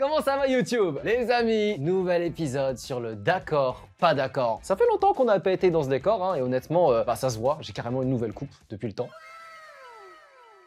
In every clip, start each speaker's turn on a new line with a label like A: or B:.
A: Comment ça va YouTube? Les amis, nouvel épisode sur le d'accord, pas d'accord. Ça fait longtemps qu'on n'a pas été dans ce décor, hein, et honnêtement, ça se voit, j'ai carrément une nouvelle coupe depuis le temps.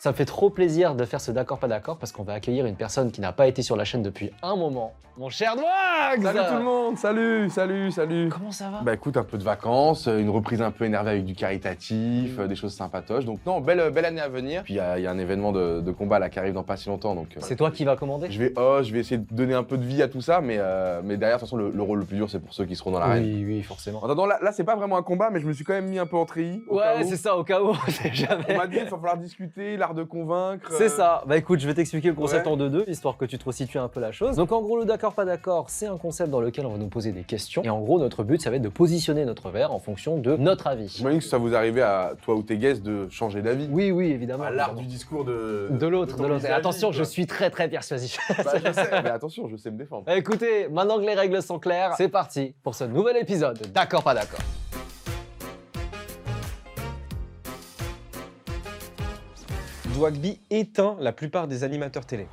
A: Ça me fait trop plaisir de faire ce d'accord, pas d'accord, parce qu'on va accueillir une personne qui n'a pas été sur la chaîne depuis un moment. Mon cher Dwags!
B: Salut tout le monde, salut.
A: Comment ça va?
B: Bah écoute, un peu de vacances, une reprise un peu énervée avec du caritatif, des choses sympatoches. Donc non, belle année à venir. Puis il y a un événement de combat là qui arrive dans pas si longtemps. Donc
A: C'est toi qui vas commander?
B: je vais essayer de donner un peu de vie à tout ça, mais derrière, de toute façon, le rôle le plus dur, c'est pour ceux qui seront dans l'arène.
A: Oui, forcément.
B: En attendant, là c'est pas vraiment un combat, mais je me suis quand même mis un peu en treillis.
A: Ouais, c'est ça, au cas où, on sait jamais.
B: On m'a dit qu'il va falloir discuter, l'art de convaincre.
A: C'est ça. Bah écoute, je vais t'expliquer le concept
B: Ouais.
A: en 2-2, histoire que tu te resitues un peu la chose. Donc en gros, le d'accord pas d'accord, c'est un concept dans lequel on va nous poser des questions. Et en gros, notre but, ça va être de positionner notre verre en fonction de notre avis.
B: J'imagine que ça vous arrivait à toi ou tes guests de changer d'avis.
A: Oui, évidemment.
B: À l'art
A: évidemment.
B: du discours de
A: De
B: ton
A: l'autre. Et
B: vis-à-vis,
A: attention,
B: quoi.
A: je suis très persuasif.
B: Bah, je sais, mais attention, je sais me défendre.
A: Écoutez, maintenant que les règles sont claires, c'est parti pour ce nouvel épisode. D'accord, pas d'accord.
C: Dwagby éteint la plupart des animateurs télé.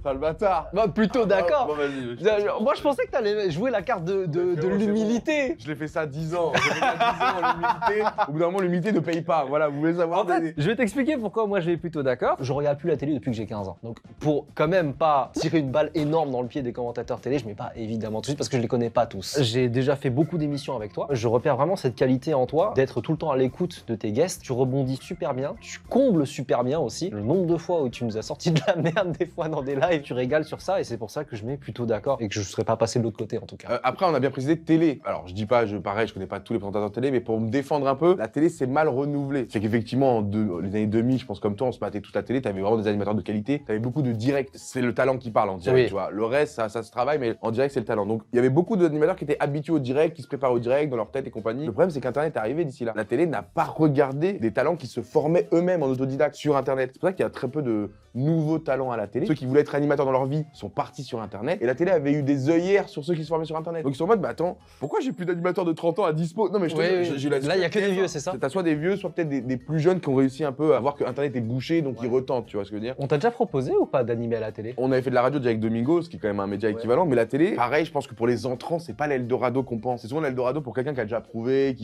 B: Sale bâtard.
A: Bah plutôt d'accord.
B: Bon, vas-y.
A: Moi, je pensais que t'allais jouer la carte de
B: D'accord, c'est
A: l'humilité.
B: Je l'ai fait ça 10 ans. J'ai fait ça 10 ans, l'humilité. Au bout d'un moment, l'humilité ne paye pas. Voilà, vous voulez savoir.
A: En fait, je vais t'expliquer pourquoi moi je vais plutôt d'accord. Je regarde plus la télé depuis que j'ai 15 ans. Donc pour quand même pas tirer une balle énorme dans le pied des commentateurs télé, je mets pas évidemment tout de suite parce que je les connais pas tous. J'ai déjà fait beaucoup d'émissions avec toi. Je repère vraiment cette qualité en toi d'être tout le temps à l'écoute de tes guests. Tu rebondis super bien, tu combles super bien aussi. Le nombre de fois où tu nous as sorti de la merde des fois dans des lives, tu régales sur ça et c'est pour ça que je mets plutôt d'accord et que je serais pas passé de l'autre côté en tout cas.
B: Après, on a bien précisé télé. Alors, je dis pas, pareil, je connais pas tous les présentateurs de télé, mais pour me défendre un peu, la télé, c'est mal renouvelé. C'est qu'effectivement, les années 2000, je pense comme toi, on se battait toute la télé, t'avais vraiment des animateurs de qualité, t'avais beaucoup de direct. C'est le talent qui parle en direct,
A: Oui.
B: tu vois. Le reste, ça se travaille, mais en direct, c'est le talent. Donc, il y avait beaucoup d'animateurs qui étaient habitués au direct, qui se préparent au direct, dans leur tête et compagnie. Le problème, c'est qu'Internet est arrivé d'ici là. La télé n'a pas regardé des talents qui se formaient eux-mêmes en autodidacte sur Internet. C'est pour ça qu'il y a très peu de nouveaux talents à la télé. Ceux qui voulaient être animateurs dans leur vie sont partis sur Internet, et la télé avait eu des œillères sur ceux qui se formaient sur Internet. Donc, ils sont en mode, bah attends, pourquoi j'ai plus d'animateurs de 30 ans à dispo? Non, mais je te
A: Oui,
B: jure,
A: oui.
B: j'ai eu la
A: Là, il y a que des vieux, c'est ça?
B: T'as soit des vieux, soit peut-être des plus jeunes qui ont réussi un peu à voir que Internet est bouché, donc ils retentent, tu vois ce que je veux dire?
A: On t'a déjà proposé ou pas d'animer à la télé?
B: On avait fait de la radio déjà avec Domingos, qui est quand même un média équivalent, mais la télé, pareil, je pense que pour les entrants, c'est pas l'Eldorado qu'on pense. C'est souvent l'Eldorado pour quelqu'un qui a déjà prouvé,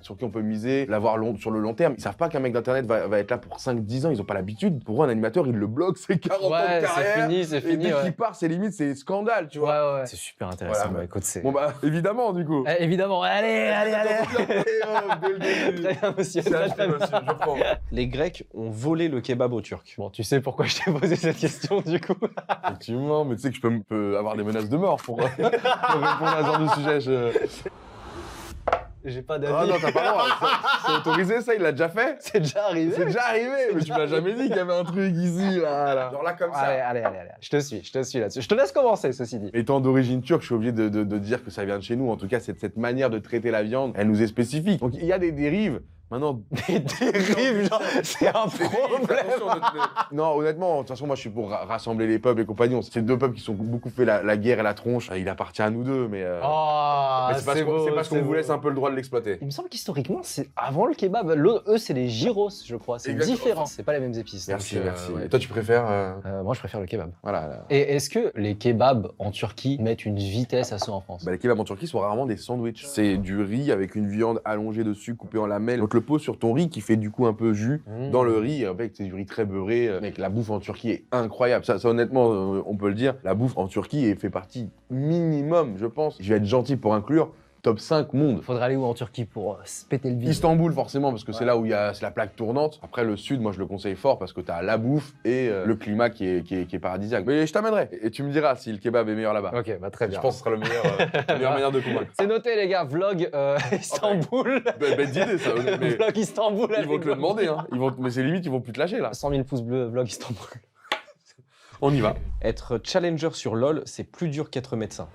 B: sur qui on peut miser, l'avoir sur le long terme. Ils savent pas qu'un mec d'Internet va être là pour 5-10 ans, ils ont pas l'habitude. Pour eux, un animateur, il le bloque, c'est 40 ans de
A: Ouais,
B: carrière.
A: c'est
B: Et
A: fini.
B: dès
A: Ouais.
B: qu'il part, c'est limite, c'est scandale, tu vois.
A: Ouais. C'est super intéressant.
B: Voilà,
A: bah, écoute, c'est.
B: Bon bah, évidemment, du coup.
A: Évidemment, allez.
B: Dès le début.
A: Très bien, monsieur.
B: C'est acheté, monsieur, je prends.
C: Les Grecs ont volé le kebab aux Turcs.
A: Bon, tu sais pourquoi je t'ai posé cette question du coup?
B: Effectivement, mais tu sais que je peux avoir des menaces de mort pour répondre à ce genre de sujet.
A: J'ai pas
B: Ah
A: d'avis.
B: non, t'as pas le droit. C'est autorisé, ça, il l'a déjà fait.
A: C'est déjà arrivé.
B: C'est déjà arrivé, mais tu m'as jamais dit qu'il y avait un truc ici, là. Genre là, comme ça.
A: Allez. Je te suis là-dessus. Je te laisse commencer, ceci dit.
B: Étant d'origine turque, je suis obligé de dire que ça vient de chez nous. En tout cas, cette manière de traiter la viande, elle nous est spécifique. Donc il y a des dérives. Maintenant,
A: Des dérives, genre, c'est un problème.
B: Non, honnêtement, de toute façon, moi, je suis pour rassembler les peuples et compagnons. C'est deux peuples qui sont beaucoup fait la guerre et la tronche. Il appartient à nous deux, mais.
A: Oh,
B: Mais c'est parce qu'on vous laisse un peu le droit de l'exploiter.
A: Il me semble qu'historiquement, c'est avant le kebab. Eux, c'est les gyros, je crois. C'est
B: Exactement.
A: différent. C'est pas les mêmes épices.
B: Merci,
A: donc,
B: merci.
A: ouais.
B: Et toi, tu préfères
A: Moi, je préfère le kebab.
B: Voilà.
A: Et est-ce que les kebabs en Turquie mettent une vitesse à ceux en France?
B: Bah, les kebabs en Turquie sont rarement des sandwichs. C'est du riz avec une viande allongée dessus, coupée en lamelles. Donc le pose sur ton riz qui fait du coup un peu jus dans le riz. Avec c'est du riz très beurré. Mec, la bouffe en Turquie est incroyable. Ça honnêtement, on peut le dire. La bouffe en Turquie fait partie minimum, je pense. Je vais être gentil pour inclure. Top 5 monde.
A: Faudrait aller où en Turquie pour se péter le bide?
B: Istanbul forcément parce que
A: Ouais.
B: c'est là où c'est la plaque tournante. Après le sud, moi je le conseille fort parce que t'as la bouffe et le climat qui est paradisiaque. Mais je t'amènerai et tu me diras si le kebab est meilleur là-bas.
A: Ok, bah très bien.
B: Je pense que ce sera la meilleure manière de convaincre.
A: C'est noté les gars, vlog Istanbul.
B: Bête d'idée ça. Mais
A: Vlog Istanbul.
B: ils vont te le demander hein. Mais c'est limite ils vont plus te lâcher là.
A: 100 000 pouces bleus, vlog Istanbul.
B: On y va.
C: Être challenger sur LoL, c'est plus dur qu'être médecin.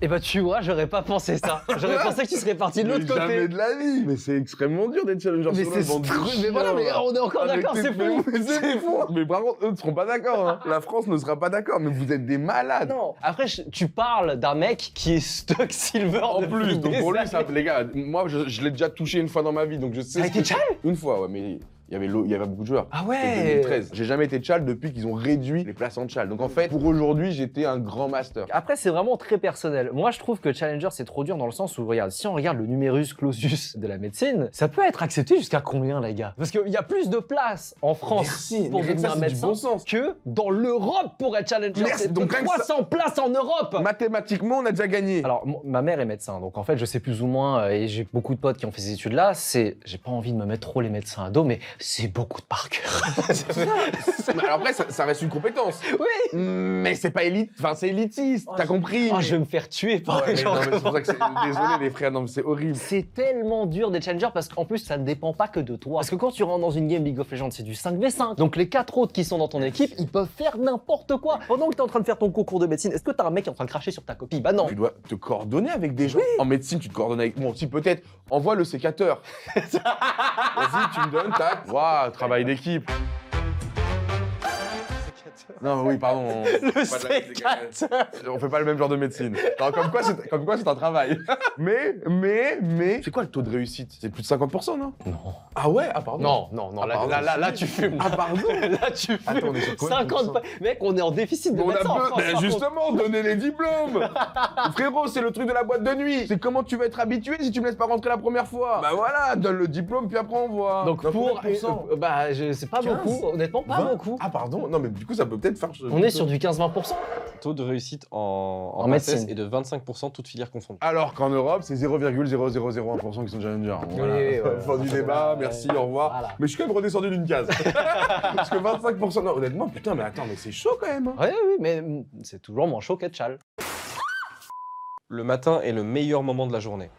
A: Et bah tu vois, j'aurais pas pensé ça. J'aurais pensé que tu serais parti de l'autre côté.
B: Jamais de la vie. Mais c'est extrêmement dur d'être challenger
A: Mais
B: sur
A: c'est
B: le bande de
A: mais voilà, mais
B: chiens,
A: on est encore
B: avec
A: d'accord,
B: tes
A: c'est fou.
B: Mais c'est fou. Mais par contre, eux ne seront pas d'accord. Hein. La France ne sera pas d'accord. Mais vous êtes des malades.
A: Non. Après, tu parles d'un mec qui est stuck silver
B: En
A: depuis
B: plus, donc
A: des
B: pour lui,
A: années.
B: ça, les gars, moi je l'ai déjà touché une fois dans ma vie, donc je sais.
A: T'as été chal?
B: Une fois, ouais, mais il il y avait beaucoup de joueurs.
A: Ah
B: En
A: ouais.
B: 2013. J'ai jamais été Chal depuis qu'ils ont réduit les places en Chal. Donc en fait, pour aujourd'hui, j'étais un grand master.
A: Après, c'est vraiment très personnel. Moi, je trouve que Challenger, c'est trop dur dans le sens où, regarde, si on regarde le numerus clausus de la médecine, ça peut être accepté jusqu'à combien, les gars? Parce qu'il y a plus de places en France
B: Merci,
A: pour
B: mais
A: devenir
B: ça, c'est du
A: médecin
B: bon sens.
A: que dans l'Europe pour être Challenger.
B: Merci,
A: C'est
B: donc rien que
A: 300 places en Europe.
B: Mathématiquement, on a déjà gagné.
A: Alors, ma mère est médecin, donc en fait, je sais plus ou moins, et j'ai beaucoup de potes qui ont fait ces études-là, j'ai pas envie de me mettre trop les médecins à dos, mais c'est beaucoup de par cœur.
B: Mais alors après, ça reste une compétence.
A: Oui.
B: Mais c'est pas élite, enfin c'est élitiste, t'as compris.
A: Oh, je vais me faire tuer par
B: Ouais,
A: les
B: mais
A: gens.
B: non, mais c'est pour ça que désolé les frères, non mais c'est horrible.
A: C'est tellement dur d'être challenger parce qu'en plus ça ne dépend pas que de toi. Parce que quand tu rentres dans une game League of Legends, c'est du 5v5. Donc les 4 autres qui sont dans ton équipe, ils peuvent faire n'importe quoi. Pendant que t'es en train de faire ton concours de médecine, est-ce que t'as un mec qui est en train de cracher sur ta copie? Bah non.
B: Tu dois te coordonner avec des gens. En médecine, tu te coordonnes avec. Bon, si peut-être, envoie le sécateur. Vas-y, tu me donnes, tac. Waouh, travail d'équipe. Non, oui, pardon.
A: Le sécateur.
B: On fait pas le même genre de médecine. Non, comme quoi, c'est un travail. Mais. C'est quoi le taux de réussite? C'est plus de 50%, non?
A: Non.
B: Ah ouais? Ah, pardon.
A: Non,
B: Ah, pardon,
A: là tu fumes.
B: Ah, pardon.
A: Là tu fumes.
B: Attends, on est sur combien de
A: 50 Mec, on est en déficit de
B: On a
A: médecins en
B: peu...
A: France,
B: Ben
A: par
B: justement, donner les diplômes. Frérot, c'est le truc de la boîte de nuit. C'est comment tu vas être habitué si tu me laisses pas rentrer la première fois. Bah voilà, donne le diplôme puis après on voit.
A: Donc
B: Dans
A: pour...
B: combien de pourcents
A: c'est pas
B: 15,
A: beaucoup, honnêtement pas
B: 20.
A: beaucoup.
B: Ah pardon, non mais du coup ça peut peut-être faire...
A: On est sur du 15-20%.
C: Taux de réussite en
A: En
C: PACES
A: médecine.
C: est de 25%, toutes filières confondues.
B: Alors qu'en Europe, c'est 0,0001% qui sont challenger. Voilà.
A: Oui, ouais.
B: Fin du débat, merci, au revoir.
A: Voilà.
B: Mais je suis quand même redescendu d'une case. Parce que 25%, non honnêtement, putain mais attends, mais c'est chaud quand même. Hein.
A: Oui, mais c'est toujours moins chaud qu'être chal.
C: Le matin est le meilleur moment de la journée.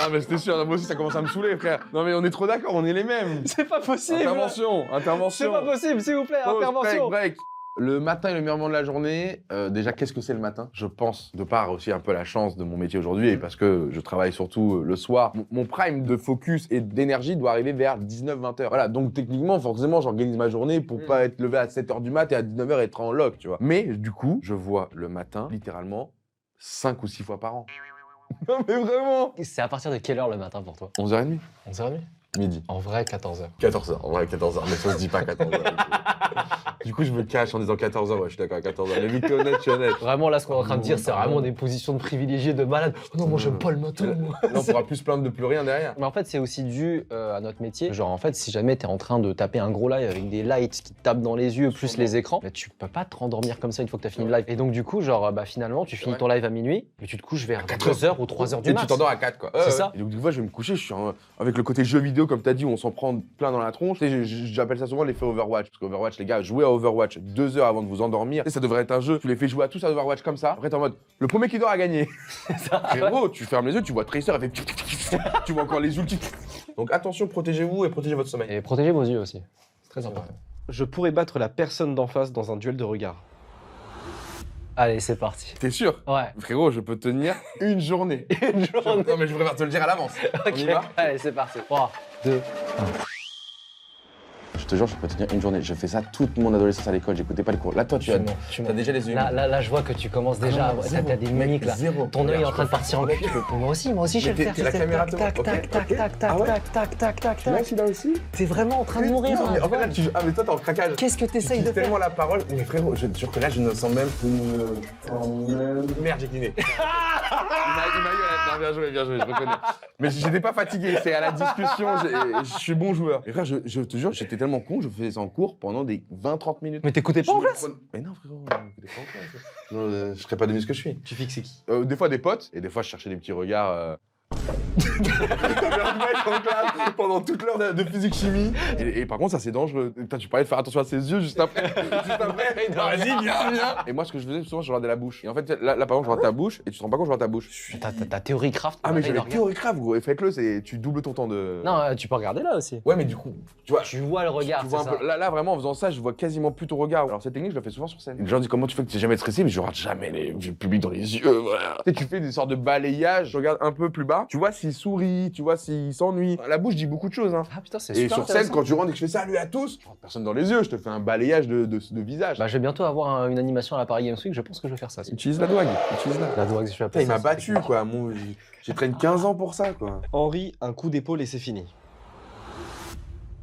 B: Ah mais c'était sûr, moi aussi ça commence à me saouler frère. Non mais on est trop d'accord, on est les mêmes.
A: C'est pas possible.
B: Intervention.
A: C'est pas possible, s'il vous plaît,
B: Pause,
A: intervention.
B: break. Le matin est le meilleur moment de la journée. Déjà, qu'est-ce que c'est le matin? Je pense, de par aussi un peu la chance de mon métier aujourd'hui, et parce que je travaille surtout le soir, mon prime de focus et d'énergie doit arriver vers 19-20 heures. Voilà, donc techniquement, forcément, j'organise ma journée pour pas être levé à 7 heures du mat et à 19 heures être en lock, tu vois. Mais du coup, je vois le matin, littéralement, 5 ou 6 fois par an. Non mais vraiment.
A: C'est à partir de quelle heure le matin pour toi?
B: 11h30.
A: 11h30.
B: Midi.
A: En vrai, 14h.
B: 14h, en vrai 14h, mais ça se dit pas 14h. Du coup, je me cache en disant 14h, ouais, je suis d'accord à 14h. Mais vu que t'es honnête, je suis honnête.
A: Vraiment, là, ce qu'on est en train de dire, c'est vraiment des positions de privilégiés, de malades. Oh non, moi, j'aime pas le matin. moi.
B: Là, on pourra plus se plaindre de plus rien derrière.
A: Mais en fait, c'est aussi dû à notre métier. Genre, en fait, si jamais t'es en train de taper un gros live avec des lights qui te tapent dans les yeux, plus les écrans, bah, tu peux pas te rendormir comme ça une fois que t'as fini le live. Et donc, du coup, genre, bah, finalement, tu finis ton live à minuit, et tu te couches vers 2h ou 3h du
B: Et
A: mat.
B: tu t'endors à 4, quoi.
A: C'est ça.
B: Et donc, des fois, je vais me coucher, je suis avec le côté jeu vidéo, comme t'as dit, où on s'en prend plein dans la tronche. Tu sais, j'appelle ça souvent l'effet Overwatch. Parce qu'Overwatch, les gars, jouez à Overwatch 2 heures avant de vous endormir. Tu sais, ça devrait être un jeu. Tu les fais jouer à tous à Overwatch comme ça. Après, t'es en mode, le premier qui dort a gagné. Frérot, tu fermes les yeux, tu vois Tracer, elle fait. Tu vois encore les ultis. Donc, attention, protégez-vous et protégez votre sommeil.
A: Et protégez vos yeux aussi. C'est très important.
C: Je pourrais battre la personne d'en face dans un duel de regard.
A: Allez, c'est parti.
B: T'es sûr?
A: Ouais.
B: Frérot, je peux tenir une journée.
A: Une journée.
B: Non, mais je préfère te le dire à l'avance. On y
A: Ok.
B: va?
A: Allez, c'est parti. 3, 2.
B: Je te jure, je peux tenir une journée. Je fais ça toute mon adolescence à l'école. J'écoutais pas les cours. Là, toi, tu as déjà les yeux.
A: Là, je vois que tu commences déjà à. T'as des mimiques là.
B: Zéro.
A: Ton œil est en train de partir en cul. Moi aussi, je vais le faire.
B: t'es la caméra te
A: Tac,
B: voit.
A: tac,
B: Ok,
A: tac,
B: ok.
A: tac, tac,
B: Ah ouais
A: tac, tac, tac, tac, tac.
B: celui-là aussi?
A: T'es vraiment en train de mourir.
B: Non,
A: là,
B: mais en
A: tu
B: fait,
A: vois.
B: là, ah, mais toi, t'es en craquage.
A: Qu'est-ce que t'essayes de
B: J'ai
A: faire?
B: tellement la parole. Mais frérot, je te jure que là, je ne sens même Merde, j'ai cliné. Il m'a eu à la... Non, bien joué, je reconnais. Mais j'étais pas fatigué, c'est à la discussion, je suis bon joueur. Et frère, je te jure, j'étais tellement con, je faisais ça en cours pendant des 20-30 minutes.
A: Mais t'écoutais pas en classe?
B: Mais non, frérot, t'écoutais pas en classe. Non, je serais pas devenu ce que je suis.
C: Tu fixes qui?
B: Des fois des potes, et des fois je cherchais des petits regards. T'avais un mec en classe pendant toute l'heure de physique-chimie. Et par contre, ça c'est dangereux. Putain, tu parlais de faire attention à ses yeux juste après. Vas-y, viens. Et moi, ce que je faisais souvent, je regardais la bouche. Et en fait, là par exemple, je regarde ta bouche et tu te rends pas compte, je regarde ta bouche.
A: Ta théorie craft.
B: Ah, mais j'avais théorie grave, gros. Et faites-le, tu doubles ton temps de.
A: Non, tu peux regarder là aussi.
B: Ouais, mais du coup, tu vois.
A: Tu vois le regard,
B: Tu vois
A: c'est
B: un
A: ça.
B: peu- là, vraiment, en faisant ça, je vois quasiment plus ton regard. Alors, cette technique, je la fais souvent sur scène. Et les gens disent comment tu fais que tu n'es jamais stressé, mais je regarde jamais le public dans les yeux. Voilà. Tu sais, tu fais des sortes de balayages, je regarde un peu plus bas. Tu vois si s'il sourit, tu vois, s'il s'ennuie. La bouche dit beaucoup de choses, hein.
A: Ah putain, c'est
B: Et
A: super
B: sur scène,
A: intéressant.
B: quand tu rentres et que je fais salut à tous, je rentre personne dans les yeux, je te fais un balayage de visage.
A: Bah, je vais bientôt avoir une animation à la Paris Games Week, je pense que je vais faire ça.
B: Utilise la douane, utilise-la.
A: La drogue, je suis
B: Putain, il m'a battu, quoi. J'ai traîné 15 ans pour ça, quoi.
C: Henri, un coup d'épaule et c'est fini.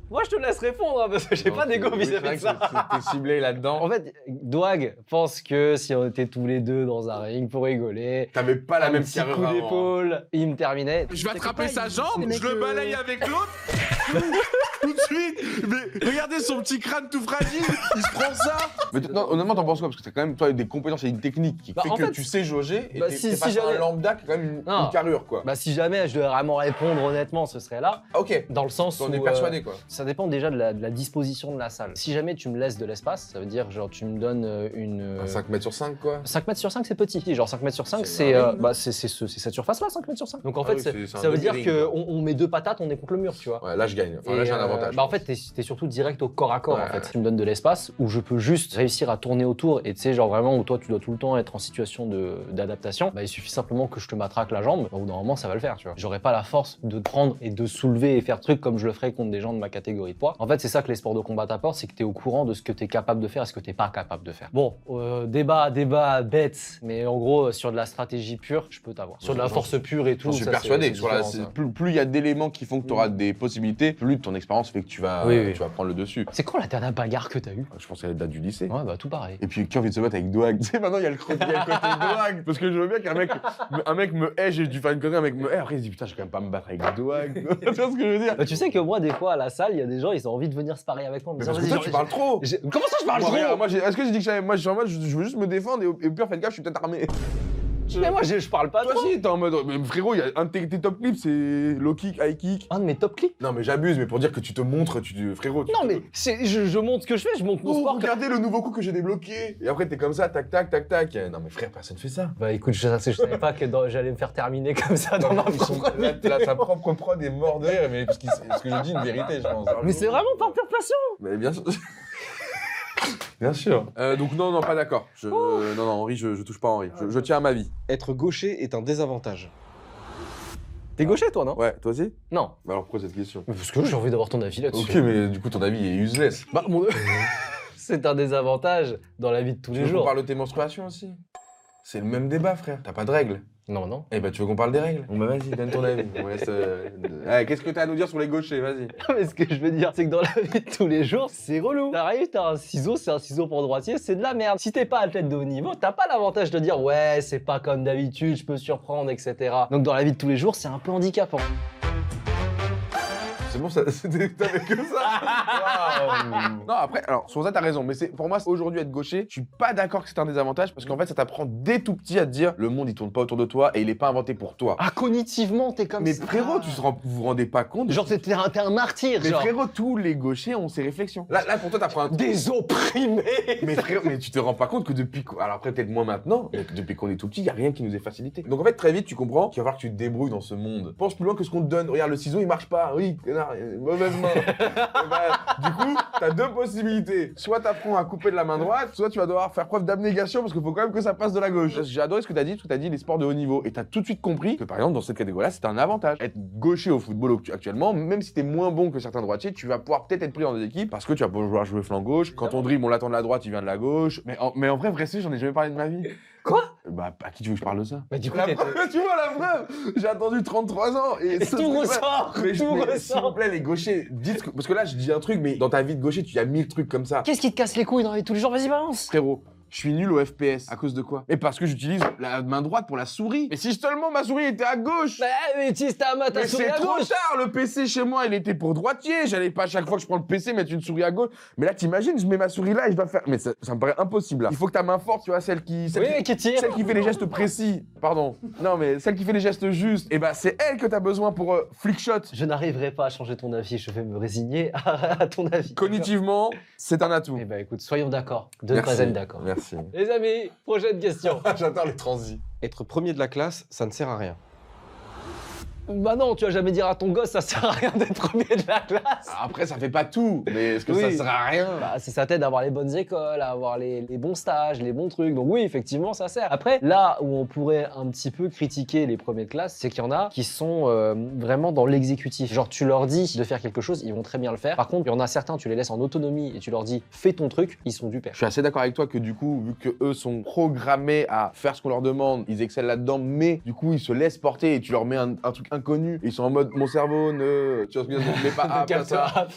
A: Moi, je te laisse répondre, hein, parce que j'ai pas d'ego vis-à-vis de ça.
B: T'es ciblé là-dedans.
A: En fait, Dwag pense que si on était tous les deux dans un ring pour rigoler,
B: T'avais pas la
A: un
B: même
A: petit
B: carrure
A: coup
B: avant.
A: d'épaule, il me terminait.
D: Je vais attraper sa jambe, je le balaye avec l'autre. Tout de suite. Mais regardez son petit crâne tout fragile. Il se prend ça.
B: Mais non, honnêtement, t'en penses quoi? Parce que t'as quand même, toi, des compétences et une technique qui
A: Bah,
B: fait
A: en
B: que
A: fait,
B: tu sais jauger et
A: bah,
B: t'es
A: si
B: face à
A: jamais-
B: un lambda qui a quand même
A: Non.
B: une carrure, quoi.
A: Bah, si jamais je devais vraiment répondre honnêtement, ce serait là.
B: Ok.
A: Dans le sens
B: On
A: où.
B: est persuadé, quoi.
A: Ça dépend déjà de la disposition de la salle. Si jamais tu me laisses de l'espace, ça veut dire, genre, tu me donnes une.
B: Un 5 mètres sur 5, quoi.
A: 5 mètres sur 5, c'est petit. Genre 5 mètres sur 5,
B: C'est
A: c'est
B: un ring, non
A: cette surface-là, 5 mètres sur 5. Donc en
B: Ah
A: fait,
B: oui, c'est
A: ça
B: un
A: veut dire
B: demi-ring, quoi.
A: qu'on met deux patates, on est contre le mur, tu vois.
B: Ouais, là, je gagne. Enfin, là,
A: Et,
B: j'ai un avantage.
A: Bah en fait, t'es surtout direct au corps à corps,
B: Ouais,
A: en fait.
B: ouais.
A: Tu me donnes de l'espace où je peux juste réussir à tourner autour et tu sais, genre vraiment où toi, tu dois tout le temps être en situation d'adaptation. Bah il suffit simplement que je te matraque la jambe. Au bout d'un moment, ça va le faire, tu vois. J'aurais pas la force de prendre et de soulever et faire truc comme je le ferais contre des gens de ma catégorie de poids. En fait, c'est ça que les sports de combat t'apportent, c'est que t'es au courant de ce que t'es capable de faire et ce que t'es pas capable de faire. Bon, débat bête, mais en gros, sur de la stratégie pure, je peux t'avoir. Sur de la force pure et tout.
B: J'en suis
A: ça,
B: persuadé.
A: c'est
B: Sur la-
A: différent, ça.
B: plus il y a d'éléments qui font que tu auras des possibilités, plus ton expérience fait que tu vas,
A: Oui, oui.
B: tu vas prendre le dessus.
A: C'est quand la dernière bagarre que t'as eue?
B: Je pense qu'elle date du lycée.
A: Ouais, bah tout pareil.
B: Et puis qui a envie de se battre avec Dwag? Tu sais, maintenant il y a le côté Dwag. Parce que je veux bien qu'un mec me hait, j'ai dû faire une connerie, un mec me hait, après il se dit putain, je vais quand même pas me battre avec Dwag. Tu vois ce que je veux dire?
A: Bah, tu sais que moi, des fois, à la salle, il y a des gens, ils ont envie de venir se parier avec moi. en me
B: Mais
A: disant,
B: parce que
A: vas-y,
B: toi tu parles trop.
A: Comment ça, je parle
B: Moi,
A: trop?
B: regarde, est-ce que j'ai dit que moi je suis en mode, je veux juste me défendre et au pire, faites gaffe, je suis peut-être armé.
A: Mais moi, je parle pas
B: Toi
A: trop.
B: aussi, t'es en mode, mais frérot, il y a un de tes top clips, c'est low kick, high kick.
A: Un de mes top clips.
B: Non, mais j'abuse, mais pour dire que tu te montres, frérot.
A: Non, mais je montre ce que je fais, je montre mon
B: Oh,
A: sport.
B: regardez le nouveau coup que j'ai débloqué. Et après, t'es comme ça, tac, tac, tac, tac. Non, mais frère, personne fait ça.
A: Bah écoute, je savais pas que j'allais me faire terminer comme ça dans ma propre vie.
B: Là, sa propre prod est mort de rire, mais parce que ce que je dis, une vérité, je pense.
A: Mais c'est vraiment par pure passion.
B: Mais bien sûr. Bien sûr. Donc, non, pas d'accord. Non, Henri, je touche pas Henri. Je tiens à ma vie.
C: Être gaucher est un désavantage.
A: T'es gaucher, toi, non?
B: Ouais, toi aussi?
A: Non.
B: Bah alors, pourquoi cette question?
A: Mais parce que j'ai envie d'avoir ton avis là-dessus.
B: Ok, mais du coup, ton avis est useless.
A: Bah, c'est un désavantage dans la vie de tous
B: Tu
A: les
B: veux qu'on
A: jours.
B: parle de tes menstruations aussi? C'est le même débat, frère. T'as pas de règles.
A: Non, non.
B: Eh bah, tu veux qu'on parle des règles? Bon, bah, vas-y, donne ton avis. On laisse, Allez, qu'est-ce que t'as à nous dire sur les gauchers? Vas-y.
A: Mais ce que je veux dire, c'est que dans la vie de tous les jours, c'est relou. T'arrives, t'as un ciseau, c'est un ciseau pour droitier, c'est de la merde. Si t'es pas athlète de haut niveau, t'as pas l'avantage de dire ouais, c'est pas comme d'habitude, je peux surprendre, etc. Donc dans la vie de tous les jours, c'est un peu handicapant.
B: C'est bon, t'avais que ça. Non, après, alors, sur ça, t'as raison. Mais pour moi, aujourd'hui, être gaucher, je suis pas d'accord que c'est un désavantage parce qu'en fait, ça t'apprend dès tout petit à te dire le monde, il tourne pas autour de toi et il est pas inventé pour toi.
A: Ah, cognitivement, t'es comme
B: Mais
A: ça.
B: frérot, vous vous rendez pas compte?
A: Genre, t'es un martyr,
B: Mais
A: genre.
B: frérot, tous les gauchers ont ces réflexions. Là pour toi, t'apprends un truc.
A: Des opprimés.
B: Mais frérot, mais tu te rends pas compte que depuis. Alors après, peut-être moins maintenant, mais que depuis qu'on est tout petit, y a rien qui nous est facilité. Donc en fait, très vite, tu comprends qu'il va falloir que tu te débrouilles dans ce monde. Pense plus loin que ce qu'on te donne. Regarde, le ciseau, il marche pas. Oui, connard, mauvaise main. Et bah, du coup, t'as deux possibilités. Soit t'apprends à couper de la main droite, soit tu vas devoir faire preuve d'abnégation parce qu'il faut quand même que ça passe de la gauche. J'ai adoré ce que t'as dit, parce que t'as dit les sports de haut niveau. Et t'as tout de suite compris que par exemple, dans cette catégorie-là, c'est un avantage. Être gaucher au football actuellement, même si t'es moins bon que certains droitiers, tu vas pouvoir peut-être être pris dans des équipes parce que tu vas pouvoir jouer flanc gauche. Quand on dribble, on l'attend de la droite, il vient de la gauche. Mais en vrai, j'en ai jamais parlé de ma vie.
A: Quoi?
B: Bah, à qui tu veux que je parle de ça?
A: Mais du coup,
B: La
A: t'es.
B: preuve, tu vois la preuve, j'ai attendu 33 ans et
A: Et tout ressort,
B: mais
A: tout
B: s'il vous
A: ressort.
B: plaît les gauchers, dites que... parce que là je dis un truc mais dans ta vie de gaucher tu as 1000 trucs comme ça.
A: Qu'est-ce qui te casse les couilles dans la vie de tous les jours? Vas-y, balance.
B: Frérot, je suis nul au FPS. À cause de quoi? Et parce que j'utilise la main droite pour la souris. Mais si seulement ma souris était à gauche.
A: Bah, mais tu ta main, ta
B: Mais
A: souris
B: c'est
A: à
B: trop
A: gauche.
B: tard, le PC chez moi il était pour droitier, j'allais pas à chaque fois que je prends le PC mettre une souris à gauche. Mais là t'imagines, je mets ma souris là et je dois faire... Mais ça me paraît impossible là. Il faut que ta main forte, tu vois, celle qui
A: tire.
B: celle qui fait les gestes précis, pardon. Non mais celle qui fait les gestes justes, et bah c'est elle que t'as besoin pour flick shot.
A: Je n'arriverai pas à changer ton avis, je vais me résigner à ton avis.
B: Cognitivement, c'est un atout.
A: Eh ben écoute, soyons d'accord, de ne pas être d'accord.
B: Merci.
A: Les amis, prochaine question.
B: J'adore les transis.
C: Être premier de la classe, ça ne sert à rien.
A: Bah non, tu vas jamais dire à ton gosse, ça sert à rien d'être premier de la classe.
B: Après, ça fait pas tout, mais est-ce que
A: Oui.
B: ça sert à rien?
A: Bah, ça t'aide à avoir les bonnes écoles, à avoir les bons stages, les bons trucs. Donc oui, effectivement, ça sert. Après, là où on pourrait un petit peu critiquer les premiers de classe, c'est qu'il y en a qui sont vraiment dans l'exécutif. Genre, tu leur dis de faire quelque chose, ils vont très bien le faire. Par contre, il y en a certains, tu les laisses en autonomie et tu leur dis fais ton truc, ils sont du père.
B: Je suis assez d'accord avec toi que du coup, vu que eux sont programmés à faire ce qu'on leur demande, ils excellent là-dedans, mais du coup, ils se laissent porter et tu leur mets un truc inconnu et ils sont en mode mon cerveau ne. Tu vois ce que je veux dire? Mais pas à ça.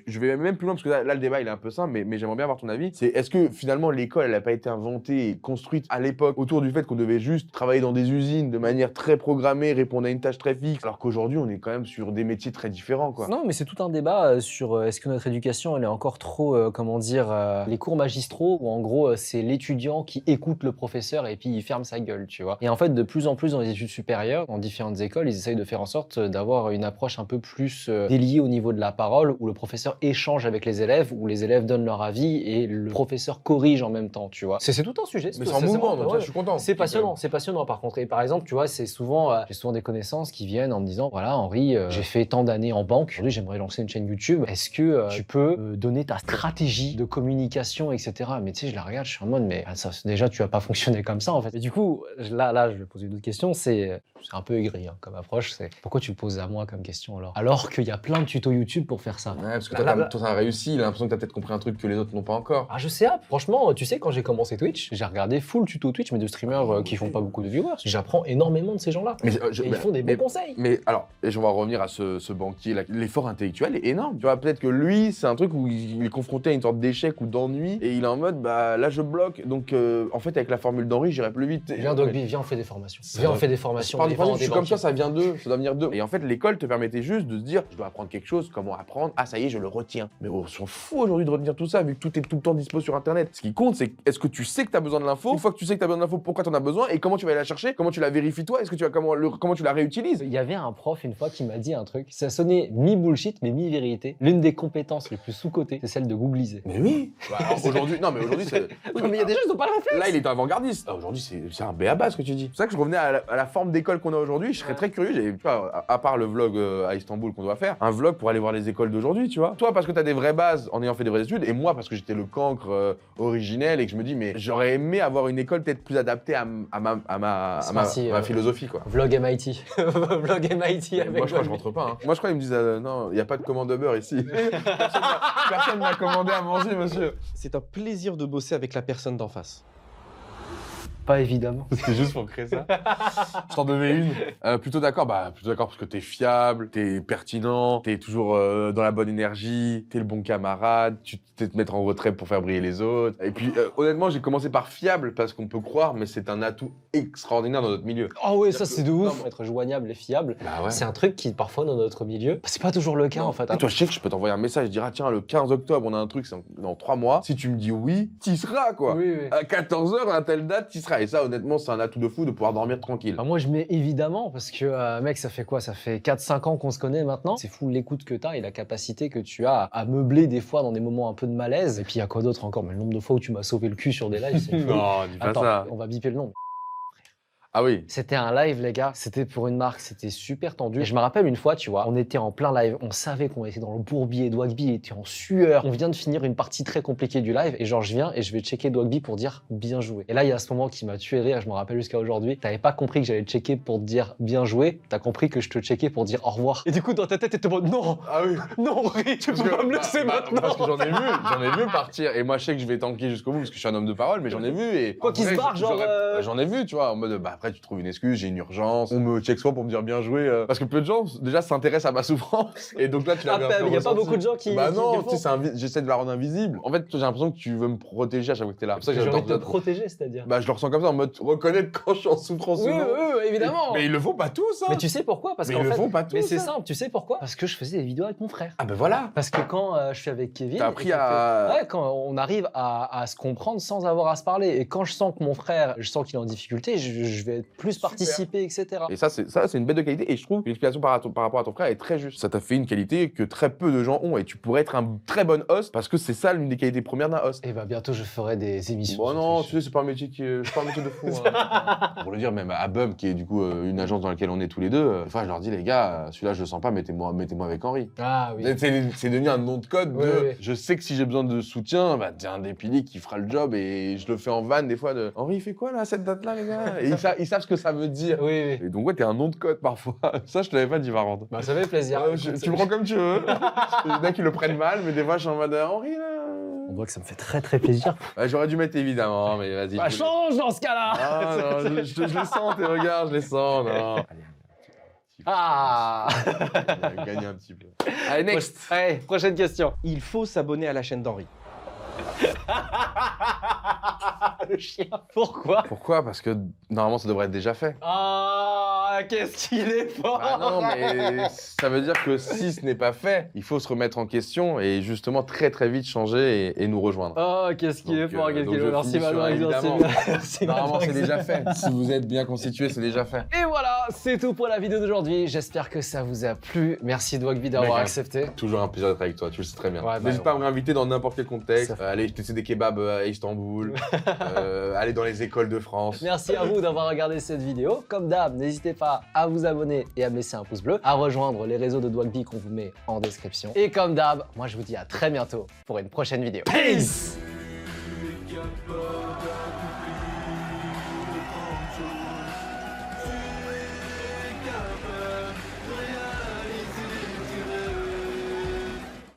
B: Je vais même plus loin parce que là, le débat il est un peu simple, mais j'aimerais bien avoir ton avis. C'est est-ce que finalement l'école elle n'a pas été inventée et construite à l'époque autour du fait qu'on devait juste travailler dans des usines de manière très programmée, répondre à une tâche très fixe, alors qu'aujourd'hui on est quand même sur des métiers très différents quoi.
A: Non, mais c'est tout un débat sur est-ce que notre éducation elle est encore trop, comment dire, les cours magistraux où en gros c'est l'étudiant qui écoute le professeur et puis il ferme sa gueule, tu vois. Et en fait, de plus en plus dans les études supérieures, dans différentes écoles, ils essayent de faire en sorte d'avoir une approche un peu plus déliée au niveau de la parole, où le professeur échange avec les élèves, où les élèves donnent leur avis et le professeur corrige en même temps, tu vois. C'est tout un sujet.
B: Mais c'est en mouvement, donc ça, je suis content.
A: C'est passionnant par contre. Et par exemple, tu vois, c'est souvent, j'ai souvent des connaissances qui viennent en me disant, voilà, Henri, j'ai fait tant d'années en banque, aujourd'hui j'aimerais lancer une chaîne YouTube. Est-ce que tu peux donner ta stratégie de communication, etc. Mais tu sais, je la regarde, je suis en mode, mais ça, déjà, tu vas pas fonctionner comme ça en fait. Et du coup, là, je vais poser une autre question. C'est un peu aigri hein, comme approche. C'est pourquoi tu le poses à moi comme question alors qu'il y a plein de tutos YouTube pour faire ça.
B: Ouais, parce que toi, t'as réussi, il a l'impression que t'as peut-être compris un truc que les autres n'ont pas encore.
A: Ah, je sais, franchement, tu sais, quand j'ai commencé Twitch, j'ai regardé full tuto Twitch, mais de streamers qui font pas beaucoup de viewers. J'apprends énormément de ces gens-là.
B: Mais
A: ils font des bons conseils.
B: Mais alors, et on va revenir à ce banquier, l'effort intellectuel est énorme. Tu vois, peut-être que lui, c'est un truc où il est confronté à une sorte d'échec ou d'ennui et il est en mode, bah là je bloque, donc en fait avec la formule d'Henri, j'irai plus vite.
A: Viens Dogby, viens on fait des formations. Viens on fait des formations.
B: Par je suis comme ça vient d'eux, ça doit venir d'eux. Et en fait, l'école te permettait juste de se dire, je dois apprendre quelque chose, comment apprendre, ah ça y est, je le retiens. Mais on s'en fout aujourd'hui de retenir tout ça, vu que tout est tout le temps dispo sur Internet. Ce qui compte, c'est est-ce que tu sais que tu as besoin de l'info, une fois que tu sais que tu as besoin de l'info, pourquoi tu en as besoin et comment tu vas aller la chercher, comment tu la vérifies toi, est-ce que tu vas comment tu la réutilises.
A: Il y avait un prof une fois qui m'a dit un truc, ça sonnait mi-bullshit mais mi-vérité. L'une des compétences les plus sous-cotées, c'est celle de googliser.
B: Mais oui. Bah, aujourd'hui, non mais aujourd'hui c'est.
A: Oui, mais il y a des gens qui n'ont pas le réflexe.
B: Là, il est avant-gardiste. Aujourd'hui, c'est un b.a.-ba ce que tu dis. C'est ça que je revenais à la forme d'école qu'on a aujourd'hui. Je serais très curieux. Tu vois, à part le vlog à Istanbul qu'on doit faire, un vlog pour aller voir les écoles d'aujourd'hui, tu vois. Toi, parce que t'as des vraies bases en ayant fait des vraies études, et moi, parce que j'étais le cancre originel et que je me dis, mais j'aurais aimé avoir une école peut-être plus adaptée à ma philosophie, quoi.
A: Vlog MIT. Vlog MIT avec
B: moi, je crois que je rentre pas. Hein. Moi, je crois qu'ils me disent, non, il n'y a pas de commande Uber ici. Personne m'a commandé à manger, monsieur.
C: C'est un plaisir de bosser avec la personne d'en face.
A: Pas évidemment.
B: C'était juste pour créer ça. Je t'en donnais une. Plutôt d'accord parce que t'es fiable, t'es pertinent, t'es toujours dans la bonne énergie, t'es le bon camarade, tu sais te mettre en retrait pour faire briller les autres. Et puis honnêtement, j'ai commencé par fiable parce qu'on peut croire, mais c'est un atout extraordinaire dans notre milieu.
A: Oh oui, ça c'est de ouf. Être joignable et fiable,
B: bah ouais.
A: C'est un truc qui parfois dans notre milieu, c'est pas toujours le cas en fait.
B: Et toi, je sais que je peux t'envoyer un message, dire tiens, le 15 octobre, on a un truc, c'est dans 3 mois. Si tu me dis oui, t'y seras quoi.
A: Oui.
B: À 14h, à telle date, t'y seras. Et ça, honnêtement, c'est un atout de fou de pouvoir dormir tranquille.
A: Moi, je mets évidemment, parce que, mec, ça fait quoi? Ça fait 4-5 ans qu'on se connaît maintenant. C'est fou l'écoute que t'as et la capacité que tu as à meubler des fois dans des moments un peu de malaise. Et puis, il y a quoi d'autre encore? Mais le nombre de fois où tu m'as sauvé le cul sur des lives, c'est fou.
B: Non, dis pas ça.
A: On va biper le nom.
B: Ah oui.
A: C'était un live, les gars. C'était pour une marque. C'était super tendu. Et je me rappelle une fois, tu vois, on était en plein live. On savait qu'on était dans le bourbier. Dwagby était en sueur. On vient de finir une partie très compliquée du live. Et genre, je viens et je vais checker Dwagby pour dire bien joué. Et là, il y a ce moment qui m'a tué rire. Je me rappelle jusqu'à aujourd'hui. T'avais pas compris que j'allais checker pour te dire bien joué. T'as compris que je te checkais pour dire au revoir. Et du coup, dans ta tête, t'étais en mode non.
B: Ah oui.
A: Non, Henri, tu peux pas me laisser maintenant.
B: Parce que j'en ai vu partir. Et moi, je sais que je vais tanker jusqu'au bout parce que je suis un homme de parole, mais j'en ai vu. Et
A: quoi qu'il se barre, genre.
B: J'en ai vu, tu vois, en mode, après, tu trouves une excuse. J'ai une urgence, on me check soit pour me dire bien joué, parce que peu de gens déjà s'intéressent à ma souffrance, et donc là tu l'as
A: il y a pas beaucoup de gens qui.
B: Bah non, tu sais, j'essaie de la rendre invisible. En fait, j'ai l'impression que tu veux me protéger à chaque fois que t'es là.
A: C'est pour ça que j'ai envie de te protéger, c'est-à-dire.
B: Bah je le ressens comme ça, en mode reconnaître quand je suis en souffrance.
A: Oui, évidemment.
B: Mais ils le font pas tous, hein.
A: Mais tu sais pourquoi? Parce
B: qu'en fait, ils le font pas tous.
A: Mais c'est simple, tu sais pourquoi? Parce que je faisais des vidéos avec mon frère.
B: Ah ben voilà.
A: Parce que quand je suis avec Kevin,
B: t'as appris à.
A: Ouais, quand on arrive à se comprendre sans avoir à se parler, et quand je sens que mon frère, je sens qu'il est en difficulté, je vais pouvais plus participer, etc.
B: Et ça, c'est une bête de qualité. Et je trouve que l'explication par rapport à ton frère est très juste. Ça t'a fait une qualité que très peu de gens ont. Et tu pourrais être un très bon host parce que c'est ça l'une des qualités premières d'un host.
A: Et bah bientôt je ferai des émissions.
B: Bon
A: sur
B: non,
A: Twitch.
B: tu sais, c'est pas un métier de fou. Hein. Pour le dire, même à Bum, qui est du coup une agence dans laquelle on est tous les deux, des fois je leur dis, les gars, celui-là je le sens pas, mettez-moi avec Henri.
A: Ah oui.
B: C'est devenu un nom de code de.
A: Oui, oui.
B: Je sais que si j'ai besoin de soutien, bah tiens, des Pili qui fera le job et je le fais en vanne des fois de Henri, il fait quoi là à cette date-là, les gars? Et ils savent ce que ça veut dire.
A: Oui, oui.
B: Et donc ouais, t'es un nom de code parfois. Ça, je te l'avais pas dit, Varante.
A: Bah ça fait plaisir.
B: Tu me prends comme tu veux. Il y en a qui le prennent mal, mais des fois je suis en mode Henri là.
A: On voit que ça me fait très très plaisir.
B: Ouais, j'aurais dû mettre évidemment, mais vas-y.
A: Bah change dans ce cas-là.
B: Ah non, je les sens, tes regards, je les sens, non.
A: Ah.
B: Gagner un petit peu. Allez, next.
A: Allez, prochaine question.
C: Il faut s'abonner à la chaîne d'Henri.
A: Le chien. Pourquoi?
B: Pourquoi? Parce que normalement ça devrait être déjà fait.
A: Ah, qu'est-ce qu'il est fort.
B: Bah non, mais ça veut dire que si ce n'est pas fait, il faut se remettre en question et justement très très vite changer et nous rejoindre.
A: Oh, qu'est-ce qu'il est
B: Donc,
A: fort, qu'est-ce
B: donc
A: qu'il est
B: je
A: fort. Merci
B: finis sur
A: Manon,
B: évidemment.
A: merci
B: Normalement c'est
A: Manon.
B: déjà fait. Si vous êtes bien constitué, c'est déjà fait.
A: Et voilà, c'est tout pour la vidéo d'aujourd'hui. J'espère que ça vous a plu. Merci Dwagby d'avoir
B: Mec,
A: accepté.
B: Toujours un plaisir d'être avec toi, tu le sais très bien.
A: Ouais, bah,
B: N'hésite pas à me réinviter dans n'importe quel contexte.
A: Ça
B: Allez tester des kebabs à Istanbul, aller dans les écoles de France.
A: Merci à vous d'avoir regardé cette vidéo. Comme d'hab, n'hésitez pas à vous abonner et à me laisser un pouce bleu, à rejoindre les réseaux de Dwagby qu'on vous met en description. Et comme d'hab, moi je vous dis à très bientôt pour une prochaine vidéo. Peace!